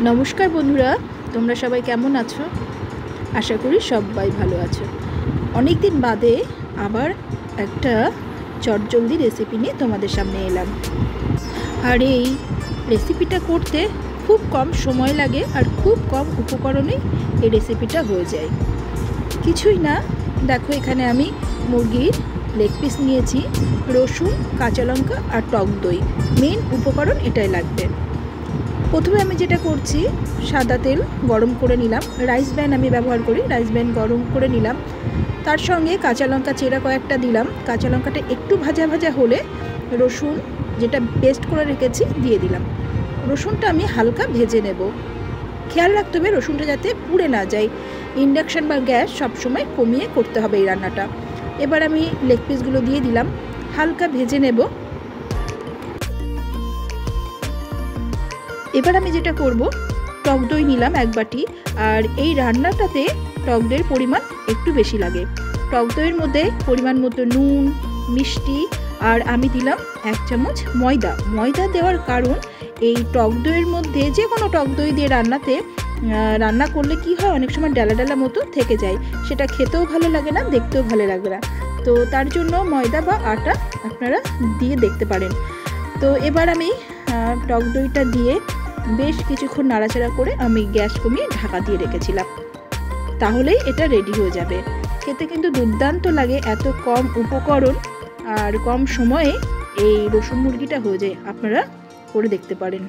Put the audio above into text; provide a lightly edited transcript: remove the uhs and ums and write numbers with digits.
नमस्कार बंधुरा তোমরা সবাই কেমন আছো? আশা করি সবাই ভালো আছো। অনেক দিন বাদে আবার একটা চটজলদি রেসিপি নিয়ে তোমাদের সামনে এলাম। আর এই রেসিপিটা করতে খুব কম সময় লাগে আর খুব কম উপকরণে এই রেসিপিটা হয়ে যায়। কিছুই না, দেখো এখানে আমি মুরগির লেগ পিস নিয়েছি, রসুন, কাঁচা লঙ্কা আর টক দই, মেন উপকরণ এটাই লাগবে। প্রথমে আমি যেটা করছি, সাদা তেল গরম করে নিলাম, রাইস ব্র্যান আমি ব্যবহার করি, রাইস ব্র্যান গরম করে নিলাম। তার সঙ্গে কাঁচা লঙ্কা চেরা কয়েকটা দিলাম। কাঁচা লঙ্কাটা একটু ভাজা ভাজা হলে রসুন যেটা পেস্ট করে রেখেছি দিয়ে দিলাম। রসুনটা আমি হালকা ভেজে নেব। খেয়াল রাখতে হবে রসুনটা যাতে পুড়ে না যায়। ইন্ডাকশান বা গ্যাস সবসময় কমিয়ে করতে হবে এই রান্নাটা। এবার আমি লেগ পিসগুলো দিয়ে দিলাম, হালকা ভেজে নেব। এবার আমি যেটা করব, টক দই নিলাম এক বাটি। আর এই রান্নাটাতে টক দইয়ের পরিমাণ একটু বেশি লাগে। টক দইয়ের মধ্যে পরিমাণ মতো নুন, মিষ্টি আর আমি দিলাম 1 চামচ ময়দা। ময়দা দেওয়ার কারণ, এই টক দইয়ের মধ্যে যে কোনো টক দই দিয়ে রান্না করলে কি হয়, অনেক সময় ডালা ডালা মতো থেকে যায়, সেটা খেতেও ভালো লাগে না, দেখতেও ভালো লাগে না। তো তার জন্য ময়দা বা আটা আপনারা দিয়ে দেখতে পারেন। তো এবার আমি টক দইটা দিয়ে বেশ কিছুক্ষণ নাড়াচাড়া করে আমি গ্যাস কমিয়ে ঢাকা দিয়ে রেখেছিলাম। তাহলেই এটা রেডি হয়ে যাবে। খেতে কিন্তু দুর্দান্ত লাগে, এত কম উপকরণ আর কম সময়ে এই রসুন মুরগিটা হয়ে যায়। আপনারা করে দেখতে পারেন।